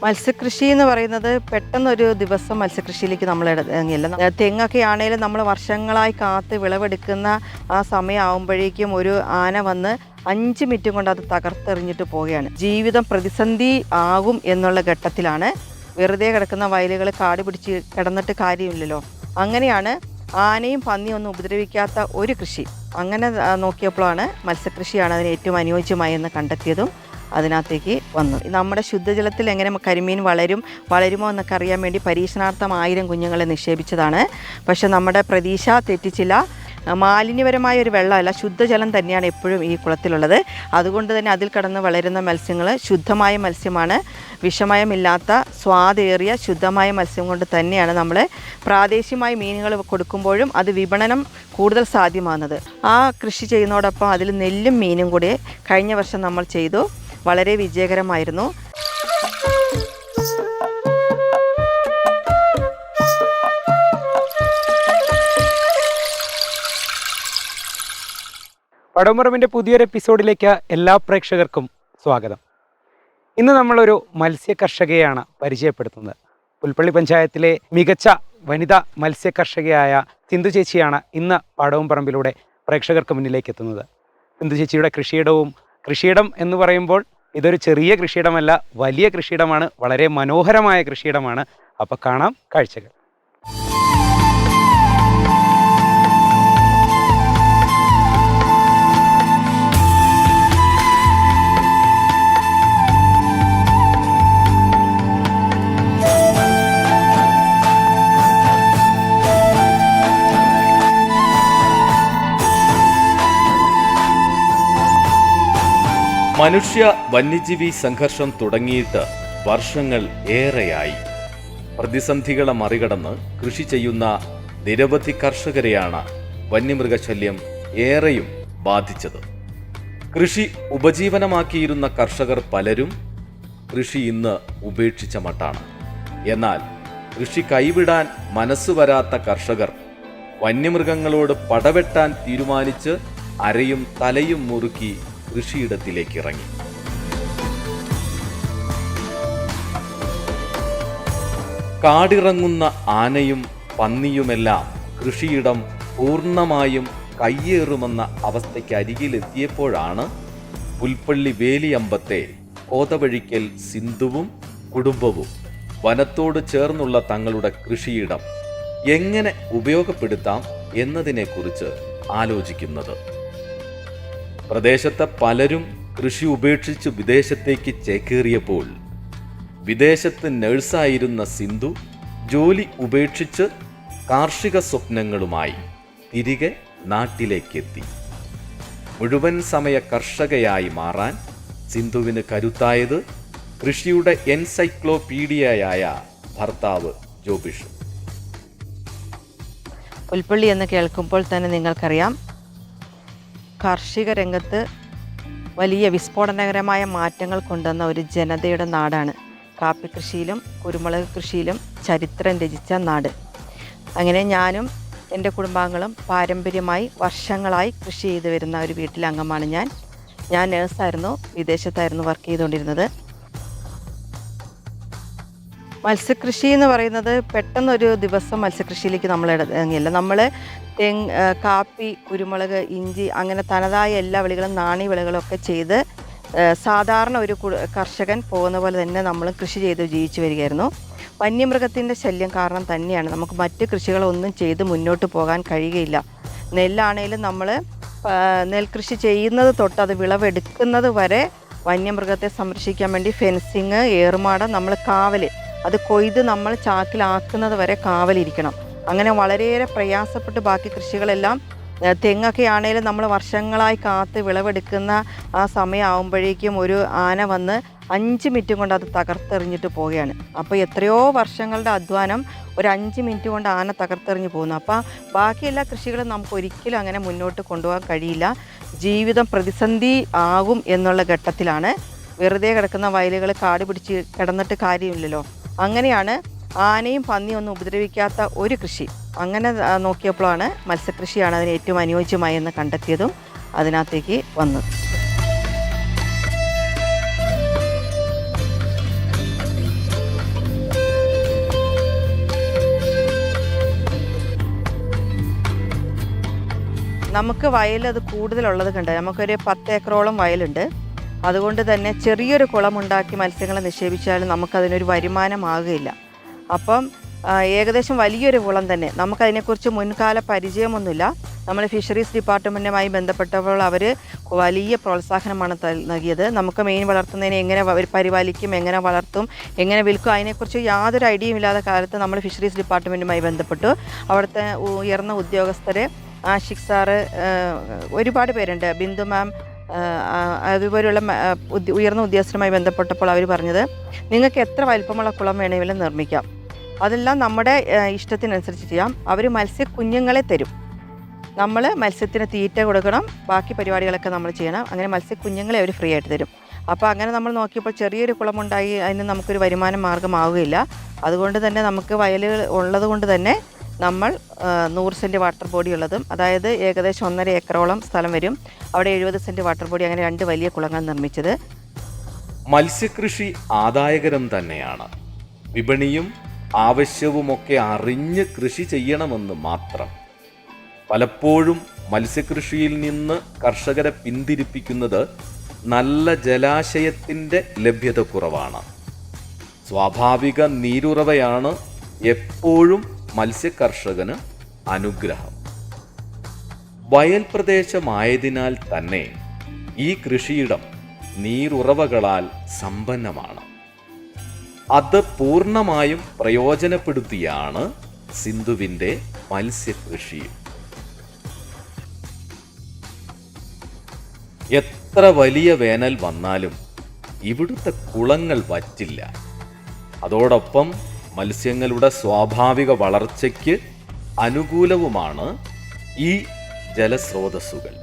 മത്സ്യകൃഷി എന്ന് പറയുന്നത് പെട്ടെന്നൊരു ദിവസം മത്സ്യകൃഷിയിലേക്ക് നമ്മൾ ഇറങ്ങില്ല. തെങ്ങൊക്കെ ആണെങ്കിലും നമ്മൾ വർഷങ്ങളായി കാത്ത് വിളവെടുക്കുന്ന ആ സമയമാകുമ്പോഴേക്കും ഒരു ആന വന്ന് 5 മിനിറ്റ് കൊണ്ട് അത് തകർത്തെറിഞ്ഞിട്ട് പോവുകയാണ്. ജീവിതം പ്രതിസന്ധി ആകും എന്നുള്ള ഘട്ടത്തിലാണ് വെറുതെ കിടക്കുന്ന വയലുകൾ കാട് പിടിച്ച് കിടന്നിട്ട് കാര്യമില്ലല്ലോ. അങ്ങനെയാണ് ആനയും പന്നിയും ഒന്നും ഉപദ്രവിക്കാത്ത ഒരു കൃഷി. അങ്ങനെ നോക്കിയപ്പോഴാണ് മത്സ്യകൃഷിയാണ് അതിന് ഏറ്റവും അനുയോജ്യമായി എന്ന് കണ്ടെത്തിയതും അതിനകത്തേക്ക് വന്നു. നമ്മുടെ ശുദ്ധജലത്തിൽ എങ്ങനെ കരിമീൻ വളരുമോ എന്നൊക്കെ അറിയാൻ വേണ്ടി പരീക്ഷണാർത്ഥം 1000 കുഞ്ഞുങ്ങളെ നിക്ഷേപിച്ചതാണ്. പക്ഷെ നമ്മുടെ പ്രതീക്ഷ തെറ്റിച്ചില്ല. മാലിന്യപരമായ ഒരു വെള്ളമല്ല, ശുദ്ധജലം തന്നെയാണ് എപ്പോഴും ഈ കുളത്തിലുള്ളത്. അതുകൊണ്ട് തന്നെ അതിൽ കിടന്ന് വളരുന്ന മത്സ്യങ്ങൾ ശുദ്ധമായ മത്സ്യമാണ്. വിഷമയമില്ലാത്ത സ്വാദേറിയ ശുദ്ധമായ മത്സ്യം കൊണ്ട് തന്നെയാണ് നമ്മൾ പ്രാദേശികമായി മീനുകൾ കൊടുക്കുമ്പോഴും അത് വിപണനം കൂടുതൽ സാധ്യമാകുന്നത്. ആ കൃഷി ചെയ്യുന്നതോടൊപ്പം അതിൽ നെല്ലും മീനും കൂടി കഴിഞ്ഞ വർഷം നമ്മൾ ചെയ്തു. വളരെ വിജയകരമായിരുന്നു. പടോമറമ്പിൻ്റെ പുതിയൊരു എപ്പിസോഡിലേക്ക് എല്ലാ പ്രേക്ഷകർക്കും സ്വാഗതം. ഇന്ന് നമ്മളൊരു മത്സ്യ കർഷകയെയാണ് പരിചയപ്പെടുത്തുന്നത്. പുൽപ്പള്ളി പഞ്ചായത്തിലെ മികച്ച വനിതാ മത്സ്യ കർഷകയായ സിന്ധു ചേച്ചിയാണ് ഇന്ന് പടോംപറമ്പിലൂടെ പ്രേക്ഷകർക്ക് മുന്നിലേക്ക് എത്തുന്നത്. സിന്ധു ചേച്ചിയുടെ കൃഷിയിടം എന്ന് പറയുമ്പോൾ ഇതൊരു ചെറിയ കൃഷിയിടമല്ല, വലിയ കൃഷിയിടമാണ്, വളരെ മനോഹരമായ കൃഷിയിടമാണ്. അപ്പോൾ കാണാം കാഴ്ചകൾ. മനുഷ്യ വന്യജീവി സംഘർഷം തുടങ്ങിയിട്ട് വർഷങ്ങൾ ഏറെയായി. പ്രതിസന്ധികളെ മറികടന്ന് കൃഷി ചെയ്യുന്ന നിരവധി കർഷകരെയാണ് വന്യമൃഗശല്യം ഏറെയും ബാധിച്ചത്. കൃഷി ഉപജീവനമാക്കിയിരുന്ന കർഷകർ പലരും കൃഷി ഇന്ന് ഉപേക്ഷിച്ച മട്ടാണ്. എന്നാൽ കൃഷി കൈവിടാൻ മനസ്സ് വരാത്ത കർഷകർ വന്യമൃഗങ്ങളോട് പടവെട്ടാൻ തീരുമാനിച്ച് അരയും തലയും മുറുക്കി കൃഷിയിടത്തിലേക്ക് ഇറങ്ങി. കാടിറങ്ങുന്ന ആനയും പന്നിയുമെല്ലാം കൃഷിയിടം പൂർണ്ണമായും കയ്യേറുമെന്ന അവസ്ഥയ്ക്ക് അരികിലെത്തിയപ്പോഴാണ് പുൽപ്പള്ളി വേലിയമ്പത്തെ കോതവഴിക്കൽ സിന്ധുവും കുടുംബവും വനത്തോട് ചേർന്നുള്ള തങ്ങളുടെ കൃഷിയിടം എങ്ങനെ ഉപയോഗപ്പെടുത്താം എന്നതിനെക്കുറിച്ച് ആലോചിക്കുന്നത്. പ്രദേശത്തെ പലരും കൃഷി ഉപേക്ഷിച്ച് വിദേശത്തേക്ക് ചേക്കേറിയപ്പോൾ വിദേശത്ത് നഴ്സായിരുന്ന സിന്ധു ജോലി ഉപേക്ഷിച്ച് കാർഷിക സ്വപ്നങ്ങളുമായി തിരികെ നാട്ടിലേക്കെത്തി. മുഴുവൻ സമയ കർഷകയായി മാറാൻ സിന്ധുവിന് കരുത്തായത് കൃഷിയുടെ എൻസൈക്ലോപീഡിയയായ ഭർത്താവ് ജോബിഷ്. പുൽപ്പള്ളി എന്ന് കേൾക്കുമ്പോൾ തന്നെ നിങ്ങൾക്കറിയാം, കാർഷിക രംഗത്ത് വലിയ വിസ്ഫോടനകരമായ മാറ്റങ്ങൾ കൊണ്ടുവന്ന ഒരു ജനതയുടെ നാടാണ്. കാപ്പി കൃഷിയിലും കുരുമുളക് കൃഷിയിലും ചരിത്രം രചിച്ച നാട്. അങ്ങനെ ഞാനും എൻ്റെ കുടുംബാംഗങ്ങളും പാരമ്പര്യമായി വർഷങ്ങളായി കൃഷി ചെയ്തു വരുന്ന ഒരു വീട്ടിലെ അംഗമാണ് ഞാൻ. നേഴ്സായിരുന്നു, വിദേശത്തായിരുന്നു വർക്ക് ചെയ്തുകൊണ്ടിരുന്നത്. മത്സ്യകൃഷി എന്ന് പറയുന്നത് പെട്ടെന്നൊരു ദിവസം മത്സ്യകൃഷിയിലേക്ക് നമ്മൾ ഇറങ്ങില്ല. നമ്മൾ കാപ്പി, കുരുമുളക്, ഇഞ്ചി അങ്ങനെ തനതായ എല്ലാ വിളകളും നാണി വിളകളൊക്കെ ചെയ്ത് സാധാരണ ഒരു കർഷകൻ പോകുന്ന പോലെ തന്നെ നമ്മൾ കൃഷി ചെയ്ത് ജീവിച്ചു വരികയായിരുന്നു. വന്യമൃഗത്തിൻ്റെ ശല്യം കാരണം തന്നെയാണ് നമുക്ക് മറ്റ് കൃഷികളൊന്നും ചെയ്ത് മുന്നോട്ട് പോകാൻ കഴിയുകയില്ല. നെല്ലാണേലും നമ്മൾ നെൽകൃഷി ചെയ്യുന്നത് തൊട്ട് അത് വിളവെടുക്കുന്നത് വരെ വന്യമൃഗത്തെ സംരക്ഷിക്കാൻ വേണ്ടി ഫെൻസിങ്, ഏറുമാടം, നമ്മൾ കാവൽ, അത് കൊയ്ത് നമ്മൾ ചാക്കിലാക്കുന്നത് വരെ കാവലിരിക്കണം. അങ്ങനെ വളരെയേറെ പ്രയാസപ്പെട്ട് ബാക്കി കൃഷികളെല്ലാം, തെങ്ങൊക്കെ ആണെങ്കിലും നമ്മൾ വർഷങ്ങളായി കാത്ത് വിളവെടുക്കുന്ന ആ സമയമാകുമ്പോഴേക്കും ഒരു ആന വന്ന് 5 മിനിറ്റ് കൊണ്ട് അത് തകർത്തെറിഞ്ഞിട്ട് പോവുകയാണ്. അപ്പോൾ എത്രയോ വർഷങ്ങളുടെ അധ്വാനം ഒരു 5 മിനിറ്റ് കൊണ്ട് ആന തകർത്തെറിഞ്ഞ് പോകുന്നു. അപ്പോൾ ബാക്കി എല്ലാ കൃഷികളും നമുക്ക് ഒരിക്കലും അങ്ങനെ മുന്നോട്ട് കൊണ്ടുപോകാൻ കഴിയില്ല. ജീവിതം പ്രതിസന്ധി ആകും എന്നുള്ള ഘട്ടത്തിലാണ് വെറുതെ കിടക്കുന്ന വയലുകൾ കാട് പിടിച്ച് കിടന്നിട്ട് കാര്യമില്ലല്ലോ. അങ്ങനെയാണ് ആനയും പന്നിയും ഒന്നും ഉപദ്രവിക്കാത്ത ഒരു കൃഷി. അങ്ങനെ നോക്കിയപ്പോഴാണ് മത്സ്യകൃഷിയാണ് അതിന് ഏറ്റവും അനുയോജ്യമായി എന്ന് കണ്ടെത്തിയതും അതിനകത്തേക്ക് വന്നത്. നമുക്ക് വയൽ അത് കൂടുതലുള്ളത് കണ്ട് നമുക്കൊരു 10 ഏക്കറോളം വയലുണ്ട്. അതുകൊണ്ട് തന്നെ ചെറിയൊരു കുളമുണ്ടാക്കി മത്സ്യങ്ങളെ നിക്ഷേപിച്ചാലും നമുക്കതിനൊരു വരുമാനമാകില്ല. അപ്പം ഏകദേശം വലിയൊരു കുളം തന്നെ. നമുക്കതിനെക്കുറിച്ച് മുൻകാല പരിചയമൊന്നുമില്ല. നമ്മൾ ഫിഷറീസ് ഡിപ്പാർട്ട്മെൻറ്റുമായി ബന്ധപ്പെട്ടപ്പോൾ അവർ വലിയ പ്രോത്സാഹനമാണ് നൽകിയത്. നമുക്ക് മീൻ വളർത്തുന്നതിനെ എങ്ങനെ പരിപാലിക്കും, എങ്ങനെ വളർത്തും, എങ്ങനെ വിൽക്കും, അതിനെക്കുറിച്ച് യാതൊരു ഐഡിയയും ഇല്ലാത്ത കാലത്ത് നമ്മൾ ഫിഷറീസ് ഡിപ്പാർട്ട്മെൻറ്റുമായി ബന്ധപ്പെട്ടു. അവിടുത്തെ ഉയർന്ന ഉദ്യോഗസ്ഥർ, ആഷിഖ് സാറ്, ഒരുപാട് പേരുണ്ട്, ബിന്ദു മാം, അതുപോലെയുള്ള ഉയർന്ന ഉദ്യോഗസ്ഥരുമായി ബന്ധപ്പെട്ടപ്പോൾ അവർ പറഞ്ഞത് നിങ്ങൾക്ക് എത്ര വലിപ്പമുള്ള കുളം വേണമെങ്കിലും നിർമ്മിക്കാം, അതെല്ലാം നമ്മുടെ ഇഷ്ടത്തിനനുസരിച്ച് ചെയ്യാം. അവർ മത്സ്യക്കുഞ്ഞുങ്ങളെ തരും. നമ്മൾ മത്സ്യത്തിന് തീറ്റ കൊടുക്കണം, ബാക്കി പരിപാടികളൊക്കെ നമ്മൾ ചെയ്യണം. അങ്ങനെ മത്സ്യക്കുഞ്ഞുങ്ങളെ അവർ ഫ്രീ ആയിട്ട് തരും. അപ്പോൾ അങ്ങനെ നമ്മൾ നോക്കിയപ്പോൾ ചെറിയൊരു കുളമുണ്ടായി അതിന് നമുക്കൊരു വരുമാന മാർഗ്ഗമാവുകയില്ല. അതുകൊണ്ട് തന്നെ നമുക്ക് വയലുകൾ ഉള്ളത് കൊണ്ട് തന്നെ നമ്മൾ 100 സെൻറ്റ് വാട്ടർ ബോഡി ഉള്ളതും, അതായത് ഏകദേശം 1.5 ഏക്കറോളം സ്ഥലം വരും, അവിടെ 70 സെൻറ്റ് വാട്ടർ ബോഡി, അങ്ങനെ 2 വലിയ കുളങ്ങൾ നിർമ്മിച്ചത്. മത്സ്യകൃഷി ആദായകരം തന്നെയാണ്. വിപണിയും ആവശ്യവുമൊക്കെ അറിഞ്ഞ് കൃഷി ചെയ്യണമെന്ന് മാത്രം. പലപ്പോഴും മത്സ്യകൃഷിയിൽ നിന്ന് കർഷകരെ പിന്തിരിപ്പിക്കുന്നത് നല്ല ജലാശയത്തിൻ്റെ ലഭ്യത കുറവാണ്. സ്വാഭാവിക നീരുറവയാണ് എപ്പോഴും മത്സ്യകർഷകന് അനുഗ്രഹം. വയൽ പ്രദേശമായതിനാൽ തന്നെ ഈ കൃഷിയിടം നീരുറവകളാൽ സമ്പന്നമാണ്. അത് പൂർണ്ണമായും പ്രയോജനപ്പെടുത്തിയാണ് സിന്ധുവിൻ്റെ മത്സ്യകൃഷി. എത്ര വലിയ വേനൽ വന്നാലും ഇവിടുത്തെ കുളങ്ങൾ വറ്റില്ല. അതോടൊപ്പം മത്സ്യങ്ങളുടെ സ്വാഭാവിക വളർച്ചയ്ക്ക് അനുകൂലവുമാണ് ഈ ജലസ്രോതസ്സുകൾ.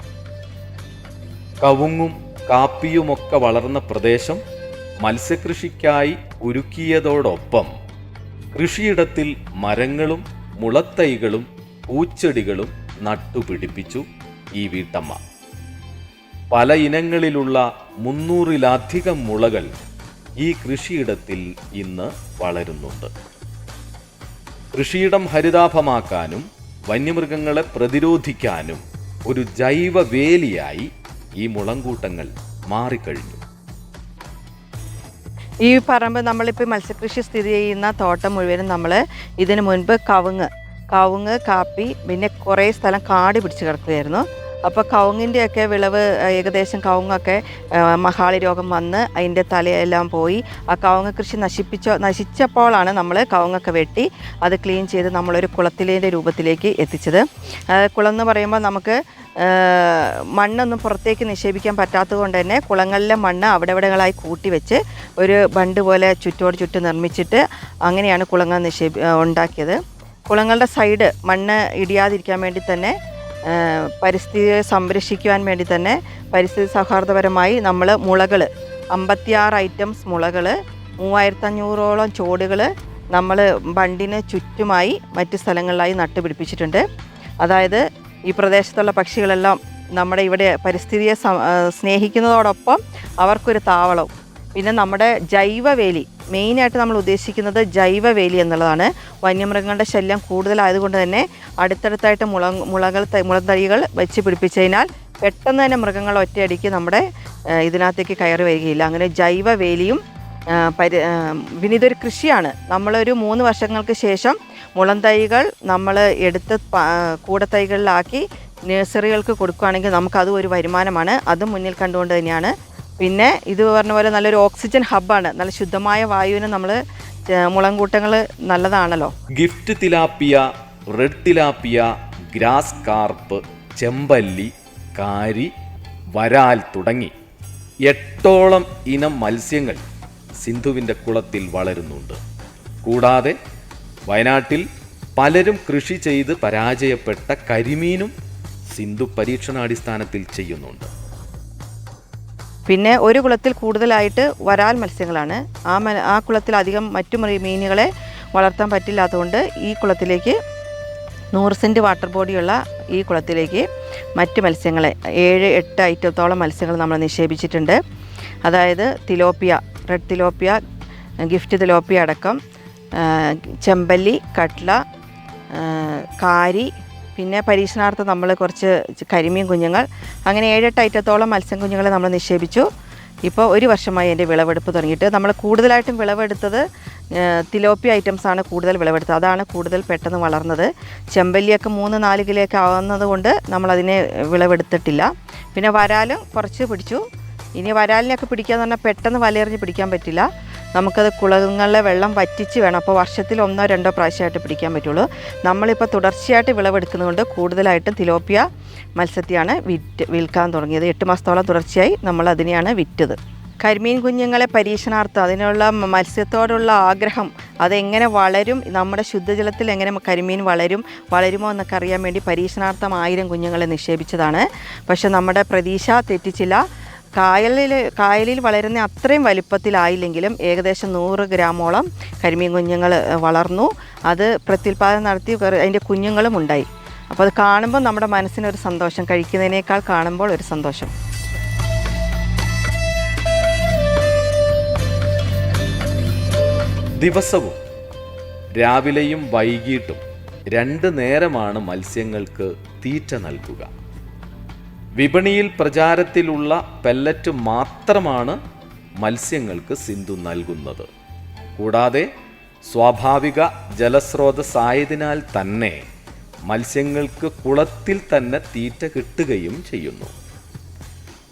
കവുങ്ങും കാപ്പിയുമൊക്കെ വളർന്ന പ്രദേശം മത്സ്യകൃഷിക്കായി ഒരുക്കിയതോടൊപ്പം കൃഷിയിടത്തിൽ മരങ്ങളും മുളത്തൈകളും പൂച്ചെടികളും നട്ടുപിടിപ്പിച്ചു ഈ വീട്ടമ്മ. പല ഇനങ്ങളിലുള്ള 300-ലധികം മുളകൾ ഈ കൃഷിയിടത്തിൽ ഇന്ന് വളരുന്നുണ്ട്. കൃഷിയിടം ഹരിതാഭമാക്കാനും വന്യമൃഗങ്ങളെ പ്രതിരോധിക്കാനും ഒരു ജൈവ വേലിയായി ഈ മുളങ്കൂട്ടങ്ങൾ മാറിക്കഴിഞ്ഞു. ഈ പറമ്പ് നമ്മളിപ്പോൾ മത്സ്യകൃഷി സ്ഥിതി ചെയ്യുന്ന തോട്ടം മുഴുവനും നമ്മൾ ഇതിനു മുൻപ് കവുങ്ങ്, കാപ്പി, പിന്നെ കുറേ സ്ഥലം കാട് പിടിച്ച് കിടക്കുകയായിരുന്നു. അപ്പോൾ കവുങ്ങിൻ്റെയൊക്കെ വിളവ് ഏകദേശം കവുങ്ങൊക്കെ മഹാളി രോഗം വന്ന് അതിൻ്റെ തലയെല്ലാം പോയി. ആ കവുങ്ങ് കൃഷി നശിച്ചപ്പോഴാണ് നമ്മൾ കവുങ്ങൊക്കെ വെട്ടി അത് ക്ലീൻ ചെയ്ത് നമ്മളൊരു കുളത്തിലേൻ്റെ രൂപത്തിലേക്ക് എത്തിച്ചത്. കുളം എന്ന് പറയുമ്പോൾ നമുക്ക് മണ്ണൊന്നും പുറത്തേക്ക് നിക്ഷേപിക്കാൻ പറ്റാത്തത് കൊണ്ട് തന്നെ കുളങ്ങളിലെ മണ്ണ് അവിടെവിടെകളായി കൂട്ടി വെച്ച് ഒരു ബണ്ട് പോലെ ചുറ്റും നിർമ്മിച്ചിട്ട് അങ്ങനെയാണ് കുളങ്ങൾ ഉണ്ടാക്കിയത്. കുളങ്ങളുടെ സൈഡ് മണ്ണ് ഇടിയാതിരിക്കാൻ വേണ്ടി തന്നെ, പരിസ്ഥിതിയെ സംരക്ഷിക്കുവാൻ വേണ്ടി തന്നെ പരിസ്ഥിതി സൗഹാർദ്ദപരമായി നമ്മൾ മുളകൾ 56 ഐറ്റംസ് മുളകൾ, 3500ഓളം ചോടുകൾ നമ്മൾ ബണ്ടിന് ചുറ്റുമായി മറ്റ് സ്ഥലങ്ങളിലായി നട്ടുപിടിപ്പിച്ചിട്ടുണ്ട്. അതായത് ഈ പ്രദേശത്തുള്ള പക്ഷികളെല്ലാം നമ്മുടെ ഇവിടെ പരിസ്ഥിതിയെ സ്നേഹിക്കുന്നതോടൊപ്പം അവർക്കൊരു താവളവും, പിന്നെ നമ്മുടെ ജൈവവേലി, മെയിനായിട്ട് നമ്മൾ ഉദ്ദേശിക്കുന്നത് ജൈവവേലി എന്നുള്ളതാണ്. വന്യമൃഗങ്ങളുടെ ശല്യം കൂടുതലായതുകൊണ്ട് തന്നെ അടുത്തടുത്തായിട്ട് മുളന്തടികൾ വെച്ച് പിടിപ്പിച്ചതിനാൽ പെട്ടെന്ന് തന്നെ മൃഗങ്ങൾ ഒറ്റയടിക്ക് നമ്മുടെ ഇതിനകത്തേക്ക് കയറി വരികയില്ല. അങ്ങനെ ജൈവവേലിയും പിന്നെ ഇതൊരു കൃഷിയാണ്. നമ്മളൊരു 3 വർഷങ്ങൾക്ക് ശേഷം മുളന്തൈകൾ നമ്മൾ എടുത്ത് കൂടത്തൈകളിലാക്കി നഴ്സറികൾക്ക് കൊടുക്കുകയാണെങ്കിൽ നമുക്കതും ഒരു വരുമാനമാണ്. അതും മുന്നിൽ കണ്ടുകൊണ്ട് തന്നെയാണ്. പിന്നെ ഇത് പറഞ്ഞ പോലെ നല്ലൊരു ഓക്സിജൻ ഹബ്ബാണ്. നല്ല ശുദ്ധമായ വായുവിന് നമ്മൾ മുളങ്കൂട്ടങ്ങൾ നല്ലതാണല്ലോ. Gift tilapia, red tilapia, grass carp, ചെമ്പല്ലി, കാരി, വരാൽ തുടങ്ങി 8ഓളം ഇനം മത്സ്യങ്ങൾ സിന്ധുവിൻ്റെ കുളത്തിൽ വളരുന്നുണ്ട്. കൂടാതെ വയനാട്ടിൽ പലരും കൃഷി ചെയ്ത് പരാജയപ്പെട്ട കരിമീനും സിന്ധു പരീക്ഷണാടിസ്ഥാനത്തിൽ ചെയ്യുന്നുണ്ട്. പിന്നെ ഒരു കുളത്തിൽ കൂടുതലായിട്ട് വരാൽ മത്സ്യങ്ങളാണ്. ആ കുളത്തിൽ അധികം മറ്റു മീനുകളെ വളർത്താൻ പറ്റില്ലാത്തതുകൊണ്ട് ഈ കുളത്തിലേക്ക് 100 സെൻറ്റ് വാട്ടർ ബോഡിയുള്ള ഈ കുളത്തിലേക്ക് മറ്റ് മത്സ്യങ്ങളെ 7-8 ഐറ്റത്തോളം മത്സ്യങ്ങൾ നമ്മൾ നിക്ഷേപിച്ചിട്ടുണ്ട്. അതായത് tilapia, red tilapia, gift tilapia അടക്കം ചെമ്പല്ലി, കട്ട്ല, കാരി, പിന്നെ പരീക്ഷണാർത്ഥം നമ്മൾ കുറച്ച് കരിമീൻ കുഞ്ഞുങ്ങൾ, അങ്ങനെ 7-8 ഐറ്റത്തോളം മത്സ്യം കുഞ്ഞുങ്ങളെ നമ്മൾ നിക്ഷേപിച്ചു. ഇപ്പോൾ 1 വർഷമായി അതിൻ്റെ വിളവെടുപ്പ് തുടങ്ങിയിട്ട്. നമ്മൾ കൂടുതലായിട്ടും വിളവെടുത്തത് തിലോപ്പിയ ഐറ്റംസാണ് കൂടുതൽ വിളവെടുത്തത്. അതാണ് കൂടുതൽ പെട്ടെന്ന് വളർന്നത്. ചെമ്പല്ലിയൊക്കെ 3-4 കിലോയൊക്കെ ആവുന്നത് കൊണ്ട് നമ്മളതിനെ വിളവെടുത്തിട്ടില്ല. പിന്നെ വരാലും കുറച്ച് പിടിച്ചു. ഇനി വരാലിനെയൊക്കെ പിടിക്കാന്ന് പറഞ്ഞാൽ പെട്ടെന്ന് വലയെറിഞ്ഞ് പിടിക്കാൻ പറ്റില്ല. നമുക്കത് കുളങ്ങളിലെ വെള്ളം വറ്റിച്ച് വേണം. അപ്പോൾ വർഷത്തിൽ 1-2 പ്രാവശ്യമായിട്ട് പിടിക്കാൻ പറ്റുള്ളൂ. നമ്മളിപ്പോൾ തുടർച്ചയായിട്ട് വിളവെടുക്കുന്നതുകൊണ്ട് കൂടുതലായിട്ടും തിലോപ്പിയ മത്സ്യത്തെയാണ് വിൽക്കാൻ തുടങ്ങിയത്. 8 മാസത്തോളം തുടർച്ചയായി നമ്മൾ അതിനെയാണ് വിറ്റത്. കരിമീൻ കുഞ്ഞുങ്ങളെ പരീക്ഷണാർത്ഥം അതിനുള്ള മത്സ്യത്തോടുള്ള ആഗ്രഹം, അതെങ്ങനെ വളരും, നമ്മുടെ ശുദ്ധജലത്തിൽ എങ്ങനെ കരിമീൻ വളരുമോ എന്നൊക്കെ അറിയാൻ വേണ്ടി പരീക്ഷണാർത്ഥം 1000 കുഞ്ഞുങ്ങളെ നിക്ഷേപിച്ചതാണ്. പക്ഷെ നമ്മുടെ പ്രതീക്ഷ തെറ്റിച്ചില്ല. കായലിൽ വളരുന്ന അത്രയും വലിപ്പത്തിലായില്ലെങ്കിലും ഏകദേശം 100 ഗ്രാമോളം കരിമീൻ കുഞ്ഞുങ്ങൾ വളർന്നു. അത് പ്രത്യുൽപാദനം നടത്തി അതിൻ്റെ കുഞ്ഞുങ്ങളും ഉണ്ടായി. അപ്പോൾ അത് കാണുമ്പോൾ നമ്മുടെ മനസ്സിനൊരു സന്തോഷം, കഴിക്കുന്നതിനേക്കാൾ കാണുമ്പോൾ ഒരു സന്തോഷം. ദിവസവും രാവിലെയും വൈകിട്ടും 2 നേരമാണ് മത്സ്യങ്ങൾക്ക് തീറ്റ നൽകുക. വിപണിയിൽ പ്രചാരത്തിലുള്ള പെല്ലറ്റ് മാത്രമാണ് മത്സ്യങ്ങൾക്ക് സിന്ധു നൽകുന്നത്. കൂടാതെ സ്വാഭാവിക ജലസ്രോതസ്സായതിനാൽ തന്നെ മത്സ്യങ്ങൾക്ക് കുളത്തിൽ തന്നെ തീറ്റ കിട്ടുകയും ചെയ്യുന്നു.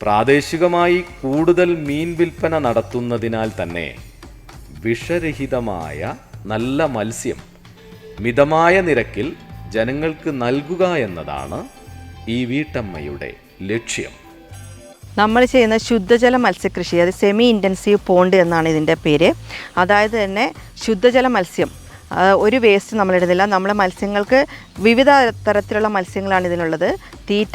പ്രാദേശികമായി കൂടുതൽ മീൻ വിൽപ്പന നടത്തുന്നതിനാൽ തന്നെ വിഷരഹിതമായ നല്ല മത്സ്യം മിതമായ നിരക്കിൽ ജനങ്ങൾക്ക് നൽകുക എന്നതാണ് ഈ വീട്ടമ്മയുടെ ലക്ഷ്യം. നമ്മൾ ചെയ്യുന്ന ശുദ്ധജല മത്സ്യകൃഷി, അത് സെമി ഇൻറ്റൻസീവ് പോണ്ട് എന്നാണ് ഇതിൻ്റെ പേര്. അതായത് തന്നെ ശുദ്ധജല മത്സ്യം, ഒരു വേസ്റ്റ് നമ്മളിടുന്നില്ല. നമ്മൾ മത്സ്യങ്ങൾക്ക് വിവിധ തരത്തിലുള്ള മത്സ്യങ്ങളാണ് ഇതിനുള്ളത്. തീറ്റ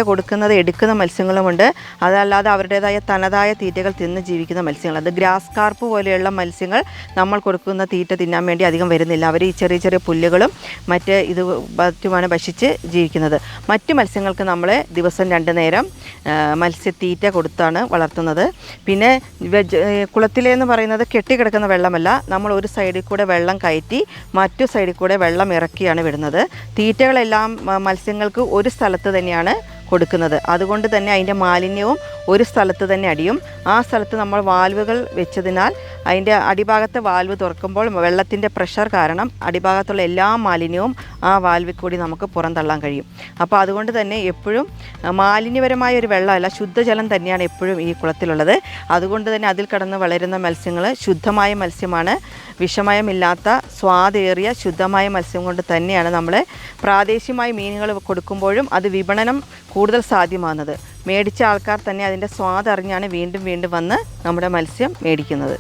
കൊടുക്കുന്നത് എടുക്കുന്ന മത്സ്യങ്ങളുമുണ്ട്. അതല്ലാതെ അവരുടേതായ തനതായ തീറ്റകൾ തിന്ന് ജീവിക്കുന്ന മത്സ്യങ്ങൾ, അത് ഗ്രാസ് കാർപ്പ് പോലെയുള്ള മത്സ്യങ്ങൾ നമ്മൾ കൊടുക്കുന്ന തീറ്റ തിന്നാൻ വേണ്ടി അധികം വരുന്നില്ല. അവർ ഈ ചെറിയ ചെറിയ പുല്ലുകളും മറ്റുമാണ് ഭക്ഷിച്ച് ജീവിക്കുന്നത്. മറ്റു മത്സ്യങ്ങൾക്ക് നമ്മൾ ദിവസം 2 നേരം മത്സ്യത്തീറ്റ കൊടുത്താണ് വളർത്തുന്നത്. പിന്നെ കുളത്തിലെന്ന് പറയുന്നത് കെട്ടിക്കിടക്കുന്ന വെള്ളമല്ല, നമ്മൾ ഒരു സൈഡിൽ കൂടെ വെള്ളം കയറ്റി മറ്റു സൈഡിൽ കൂടെ വെള്ളം ഇറക്കിയാണ് വിടുന്നത്. തീറ്റകളെല്ലാം മത്സ്യങ്ങൾക്ക് ഒരു സ്ഥലത്ത് തന്നെയാണ് കൊടുക്കുന്നത്. അതുകൊണ്ട് തന്നെ അതിൻ്റെ മാലിന്യവും ഒരു സ്ഥലത്ത് തന്നെ അടിയും. ആ സ്ഥലത്ത് നമ്മൾ വാൽവുകൾ വെച്ചതിനാൽ അതിൻ്റെ അടിഭാഗത്തെ വാൽവ് തുറക്കുമ്പോൾ വെള്ളത്തിൻ്റെ പ്രഷർ കാരണം അടിഭാഗത്തുള്ള എല്ലാ മാലിന്യവും ആ വാൽവിൽ കൂടി നമുക്ക് പുറന്തള്ളാൻ കഴിയും. അപ്പോൾ അതുകൊണ്ട് തന്നെ എപ്പോഴും മാലിന്യപരമായ ഒരു വെള്ളമല്ല, ശുദ്ധജലം തന്നെയാണ് എപ്പോഴും ഈ കുളത്തിലുള്ളത്. അതുകൊണ്ട് തന്നെ അതിൽ കടന്ന് വളരുന്ന മത്സ്യങ്ങൾ ശുദ്ധമായ മത്സ്യമാണ്. വിഷമയമില്ലാത്ത സ്വാദേറിയ ശുദ്ധമായ മത്സ്യം കൊണ്ട് തന്നെയാണ് നമ്മൾ പ്രാദേശികമായ മീനുകൾ കൊടുക്കുമ്പോഴും അത് വിപണനം കൂടുതൽ സാധ്യമാകുന്നത്. മേടിച്ച ആൾക്കാർ തന്നെ അതിൻ്റെ സ്വാദ് അറിഞ്ഞാണ് വീണ്ടും വീണ്ടും വന്ന് നമ്മുടെ മത്സ്യം മേടിക്കുന്നത്.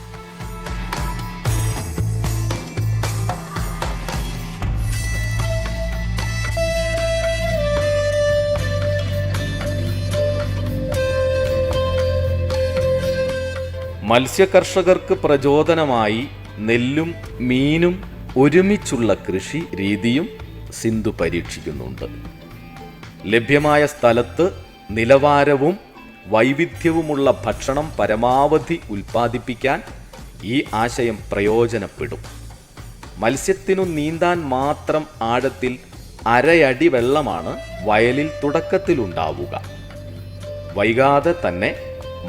മത്സ്യകർഷകർക്ക് പ്രചോദനമായി നെല്ലും മീനും ഒരുമിച്ചുള്ള കൃഷി രീതിയും സിന്ധു പരീക്ഷിക്കുന്നുണ്ട്. ലഭ്യമായ സ്ഥലത്ത് നിലവാരവും വൈവിധ്യവുമുള്ള ഭക്ഷണം പരമാവധി ഉൽപ്പാദിപ്പിക്കാൻ ഈ ആശയം പ്രയോജനപ്പെടും. മത്സ്യത്തിനു നീന്താൻ മാത്രം ആഴത്തിൽ 1/2 അടി വെള്ളമാണ് വയലിൽ തുടക്കത്തിലുണ്ടാവുക. വൈകാതെ തന്നെ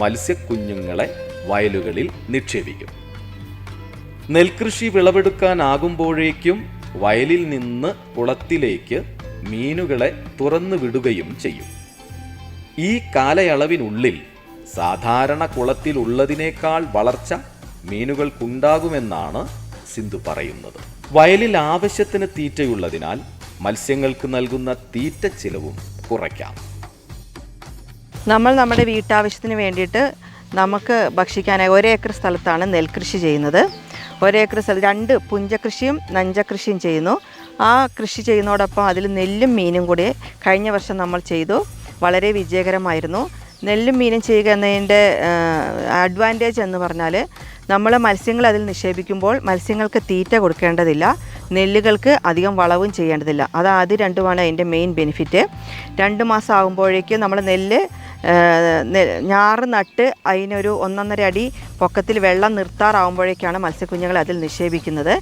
മത്സ്യക്കുഞ്ഞുങ്ങളെ വയലുകളിൽ നിക്ഷേപിക്കും. നെൽകൃഷി വിളവെടുക്കാനാകുമ്പോഴേക്കും വയലിൽ നിന്ന് കുളത്തിലേക്ക് മീനുകളെ തുറന്നു വിടുകയും ചെയ്യും. ഈ കാലയളവിനുള്ളിൽ സാധാരണ കുളത്തിലുള്ളതിനേക്കാൾ വളർച്ച മീനുകൾക്കുണ്ടാകുമെന്നാണ് സിന്ധു പറയുന്നത്. വയലിൽ ആവശ്യത്തിന് തീറ്റയുള്ളതിനാൽ മത്സ്യങ്ങൾക്ക് നൽകുന്ന തീറ്റ ചിലവും കുറയ്ക്കാം. നമ്മൾ നമ്മുടെ വീട്ടാവശ്യത്തിന് വേണ്ടിയിട്ട് നമുക്ക് ഭക്ഷിക്കാനായി 1 ഏക്കർ സ്ഥലത്താണ് നെൽകൃഷി ചെയ്യുന്നത്. 1 ഏക്കർ സ്ഥലത്ത് 2 പുഞ്ചകൃഷിയും നഞ്ചകൃഷിയും ചെയ്യുന്നു. ആ കൃഷി ചെയ്യുന്നതോടൊപ്പം അതിൽ നെല്ലും മീനും കൂടി കഴിഞ്ഞ വർഷം നമ്മൾ ചെയ്തു. വളരെ വിജയകരമായിരുന്നു. നെല്ലും മീനും ചെയ്യുക എന്നതിൻ്റെ അഡ്വാൻറ്റേജ് എന്ന് പറഞ്ഞാൽ നമ്മൾ മത്സ്യങ്ങൾ അതിൽ നിക്ഷേപിക്കുമ്പോൾ മത്സ്യങ്ങൾക്ക് തീറ്റ കൊടുക്കേണ്ടതില്ല, നെല്ലുകൾക്ക് അധികം വളവും ചെയ്യേണ്ടതില്ല. അത് രണ്ടുമാണ് അതിൻ്റെ മെയിൻ ബെനിഫിറ്റ്. 2 മാസം ആകുമ്പോഴേക്കും നമ്മൾ നെല്ല് ഞാറ് നട്ട് അതിനൊരു 1.5 അടി പൊക്കത്തിൽ വെള്ളം നിർത്താറാവുമ്പോഴേക്കാണ് മത്സ്യക്കുഞ്ഞുങ്ങളെ അതിൽ നിക്ഷേപിക്കുന്നത്.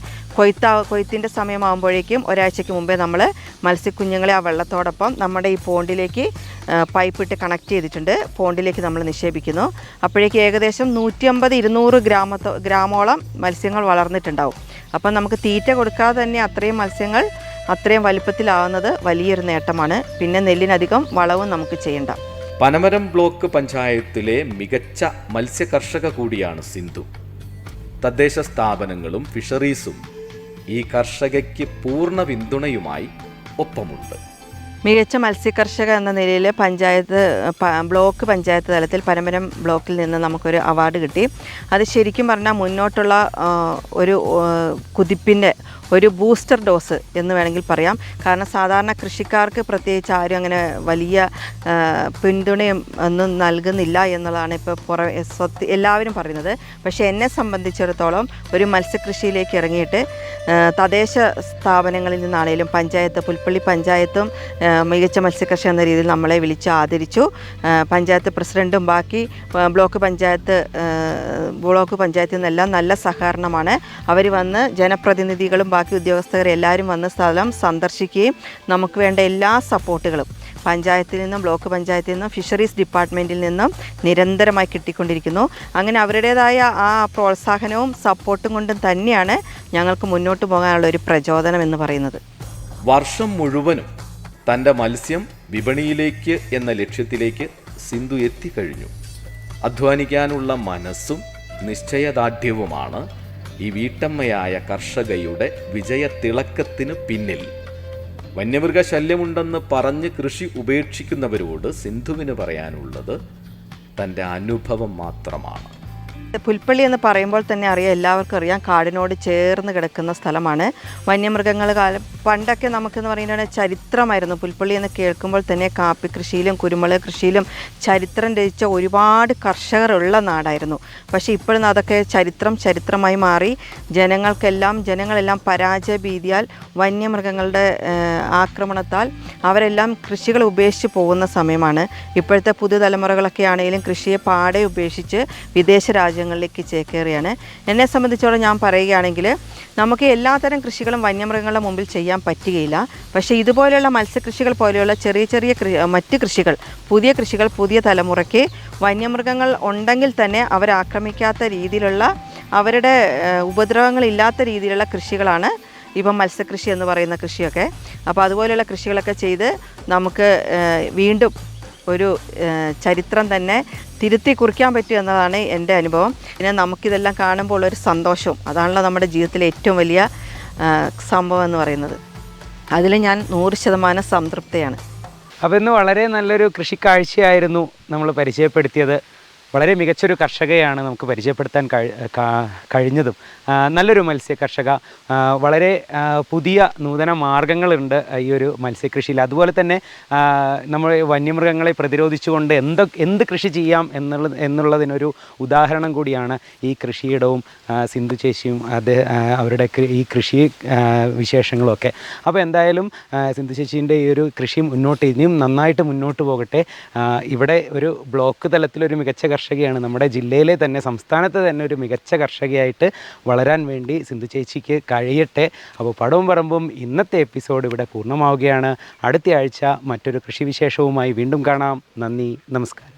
കൊയ്ത്തിൻ്റെ സമയമാകുമ്പോഴേക്കും ഒരാഴ്ചയ്ക്ക് മുമ്പേ നമ്മൾ മത്സ്യക്കുഞ്ഞുങ്ങളെ ആ വെള്ളത്തോടൊപ്പം നമ്മുടെ ഈ പോണ്ടിലേക്ക് പൈപ്പിട്ട് കണക്ട് ചെയ്തിട്ടുണ്ട്. പോണ്ടിലേക്ക് നമ്മൾ നിക്ഷേപിക്കുന്നു. അപ്പോഴേക്ക് ഏകദേശം 150-200 ഗ്രാമോളം മത്സ്യങ്ങൾ വളർന്നിട്ടുണ്ടാവും. അപ്പം നമുക്ക് തീറ്റ കൊടുക്കാതെ തന്നെ അത്രയും മത്സ്യങ്ങൾ അത്രയും വലുപ്പത്തിലാവുന്നത് വലിയൊരു നേട്ടമാണ്. പിന്നെ നെല്ലിനധികം വളവും നമുക്ക് ചെയ്യണ്ട. പനമരം ബ്ലോക്ക് പഞ്ചായത്തിലെ മികച്ച മത്സ്യകർഷക കൂടിയാണ് സിന്ധു. തദ്ദേശ സ്ഥാപനങ്ങളും ഫിഷറീസും ഈ കർഷകയ്ക്ക് പൂർണ്ണ പിന്തുണയുമായി ഒപ്പമുണ്ട്. മികച്ച മത്സ്യകർഷക എന്ന നിലയിൽ ബ്ലോക്ക് പഞ്ചായത്ത് തലത്തിൽ പനമരം ബ്ലോക്കിൽ നിന്ന് നമുക്കൊരു അവാർഡ് കിട്ടി. അത് ശരിക്കും പറഞ്ഞാൽ മുന്നോട്ടുള്ള ഒരു കുതിപ്പിൻ്റെ ഒരു ബൂസ്റ്റർ ഡോസ് എന്ന് വേണമെങ്കിൽ പറയാം. കാരണം സാധാരണ കൃഷിക്കാർക്ക് പ്രത്യേകിച്ച് ആരും അങ്ങനെ വലിയ പിന്തുണയും ഒന്നും നൽകുന്നില്ല എന്നുള്ളതാണ് ഇപ്പോൾ എല്ലാവരും പറയുന്നത്. പക്ഷേ എന്നെ സംബന്ധിച്ചിടത്തോളം ഒരു മത്സ്യകൃഷിയിലേക്ക് ഇറങ്ങിയിട്ട് തദ്ദേശ സ്ഥാപനങ്ങളിൽ നിന്നാണെങ്കിലും പുൽപ്പള്ളി പഞ്ചായത്തും മികച്ച മത്സ്യകർഷക എന്ന രീതിയിൽ നമ്മളെ വിളിച്ച് ആദരിച്ചു. പഞ്ചായത്ത് പ്രസിഡൻറ്റും ബാക്കി ബ്ലോക്ക് പഞ്ചായത്തിൽ നിന്നെല്ലാം നല്ല സഹകരണമാണ്. അവർ വന്ന് ജനപ്രതിനിധികളും ബാക്കി ഉദ്യോഗസ്ഥരും എല്ലാവരും വന്ന് സ്ഥലം സന്ദർശിക്കുകയും നമുക്ക് വേണ്ട എല്ലാ സപ്പോർട്ടുകളും പഞ്ചായത്തിൽ നിന്നും ബ്ലോക്ക് പഞ്ചായത്തിൽ നിന്നും ഫിഷറീസ് ഡിപ്പാർട്ട്മെൻറ്റിൽ നിന്നും നിരന്തരമായി കിട്ടിക്കൊണ്ടിരിക്കുന്നു. അങ്ങനെ അവരുടേതായ ആ പ്രോത്സാഹനവും സപ്പോർട്ടും കൊണ്ടും തന്നെയാണ് ഞങ്ങൾക്ക് മുന്നോട്ട് പോകാനുള്ള ഒരു പ്രചോദനം എന്ന് പറയുന്നത്. വർഷം മുഴുവനും തൻ്റെ മത്സ്യം വിപണിയിലേക്ക് എന്ന ലക്ഷ്യത്തിലേക്ക് സിന്ധു എത്തിക്കഴിഞ്ഞു. അധ്വാനിക്കാനുള്ള മനസ്സും നിശ്ചയദാർഢ്യവുമാണ് ഈ വീട്ടമ്മയായ കർഷകയുടെ വിജയത്തിളക്കത്തിന് പിന്നിൽ. വന്യമൃഗശല്യമുണ്ടെന്ന് പറഞ്ഞ് കൃഷി ഉപേക്ഷിക്കുന്നവരോട് സിന്ധുവിന് പറയാനുള്ളത് തൻ്റെ അനുഭവം മാത്രമാണ്. പുൽപ്പള്ളി എന്ന് പറയുമ്പോൾ തന്നെ അറിയാം, എല്ലാവർക്കും അറിയാം, കാടിനോട് ചേർന്ന് കിടക്കുന്ന സ്ഥലമാണ്. വന്യമൃഗങ്ങൾ പണ്ടൊക്കെ നമുക്കെന്ന് പറയുന്നത് ചരിത്രമായിരുന്നു. പുൽപ്പള്ളി എന്ന് കേൾക്കുമ്പോൾ തന്നെ കാപ്പി കൃഷിയിലും കുരുമുളക് കൃഷിയിലും ചരിത്രം രചിച്ച ഒരുപാട് കർഷകരുള്ള നാടായിരുന്നു. പക്ഷേ ഇപ്പോഴും അതൊക്കെ ചരിത്രമായി മാറി. ജനങ്ങളെല്ലാം പരാജയ ഭീതിയാൽ വന്യമൃഗങ്ങളുടെ ആക്രമണത്താൽ അവരെല്ലാം കൃഷികൾ ഉപേക്ഷിച്ച് പോകുന്ന സമയമാണ്. ഇപ്പോഴത്തെ പുതുതലമുറകളൊക്കെ ആണെങ്കിലും കൃഷിയെ പാടെ ഉപേക്ഷിച്ച് വിദേശ രാജ്യങ്ങളിലേക്ക് ചേക്കേറിയാണ്. എന്നെ സംബന്ധിച്ചോളം ഞാൻ പറയുകയാണെങ്കിൽ നമുക്ക് എല്ലാത്തരം കൃഷികളും വന്യമൃഗങ്ങളുടെ മുമ്പിൽ ചെയ്യാൻ പറ്റുകയില്ല. പക്ഷേ ഇതുപോലെയുള്ള മത്സ്യകൃഷികൾ പോലെയുള്ള ചെറിയ മറ്റ് കൃഷികൾ, പുതിയ തലമുറയ്ക്ക് വന്യമൃഗങ്ങൾ ഉണ്ടെങ്കിൽ തന്നെ അവരാക്രമിക്കാത്ത രീതിയിലുള്ള, അവരുടെ ഉപദ്രവങ്ങളില്ലാത്ത രീതിയിലുള്ള കൃഷികളാണ് ഇപ്പം മത്സ്യകൃഷി എന്ന് പറയുന്ന കൃഷിയൊക്കെ. അപ്പോൾ അതുപോലെയുള്ള കൃഷികളൊക്കെ ചെയ്ത് നമുക്ക് വീണ്ടും ഒരു ചരിത്രം തന്നെ തിരുത്തി കുറിക്കാൻ പറ്റും എന്നതാണ് എൻ്റെ അനുഭവം. പിന്നെ നമുക്കിതെല്ലാം കാണുമ്പോൾ ഒരു സന്തോഷവും, അതാണല്ലോ നമ്മുടെ ജീവിതത്തിലെ ഏറ്റവും വലിയ സംഭവം എന്ന് പറയുന്നത്. അതിൽ ഞാൻ 100% സംതൃപ്തയാണ്. അപ്പോൾ ഇന്ന് വളരെ നല്ലൊരു കൃഷിക്കാഴ്ചയായിരുന്നു നമ്മൾ പരിചയപ്പെടുത്തിയത്. വളരെ മികച്ചൊരു കർഷകയാണ് നമുക്ക് പരിചയപ്പെടുത്താൻ കഴിഞ്ഞതും. നല്ലൊരു മത്സ്യ കർഷക, വളരെ പുതിയ നൂതന മാർഗങ്ങളുണ്ട് ഈ ഒരു മത്സ്യകൃഷിയിൽ. അതുപോലെ തന്നെ നമ്മൾ വന്യമൃഗങ്ങളെ പ്രതിരോധിച്ചുകൊണ്ട് എന്ത് കൃഷി ചെയ്യാം എന്നുള്ളതിനൊരു ഉദാഹരണം കൂടിയാണ് ഈ കൃഷിയിടവും സിന്ധു ചേച്ചിയും അവരുടെ ഈ കൃഷി വിശേഷങ്ങളും ഒക്കെ. അപ്പോൾ എന്തായാലും സിന്ധു ചേച്ചീൻ്റെ ഈ ഒരു കൃഷി ഇനിയും നന്നായിട്ട് മുന്നോട്ട് പോകട്ടെ. ഇവിടെ ഒരു ബ്ലോക്ക് തലത്തിലൊരു മികച്ച കർഷകയാണ്, നമ്മുടെ ജില്ലയിലെ തന്നെ സംസ്ഥാനത്ത് തന്നെ ഒരു മികച്ച കർഷകയായിട്ട് വളരാൻ വേണ്ടി സിന്ധു ചേച്ചിക്ക് കഴിയട്ടെ. അപ്പോൾ പടവും പറമ്പും ഇന്നത്തെ എപ്പിസോഡ് ഇവിടെ പൂർണ്ണമാവുകയാണ്. അടുത്ത ആഴ്ച മറ്റൊരു കൃഷിവിശേഷവുമായി വീണ്ടും കാണാം. നന്ദി, നമസ്കാരം.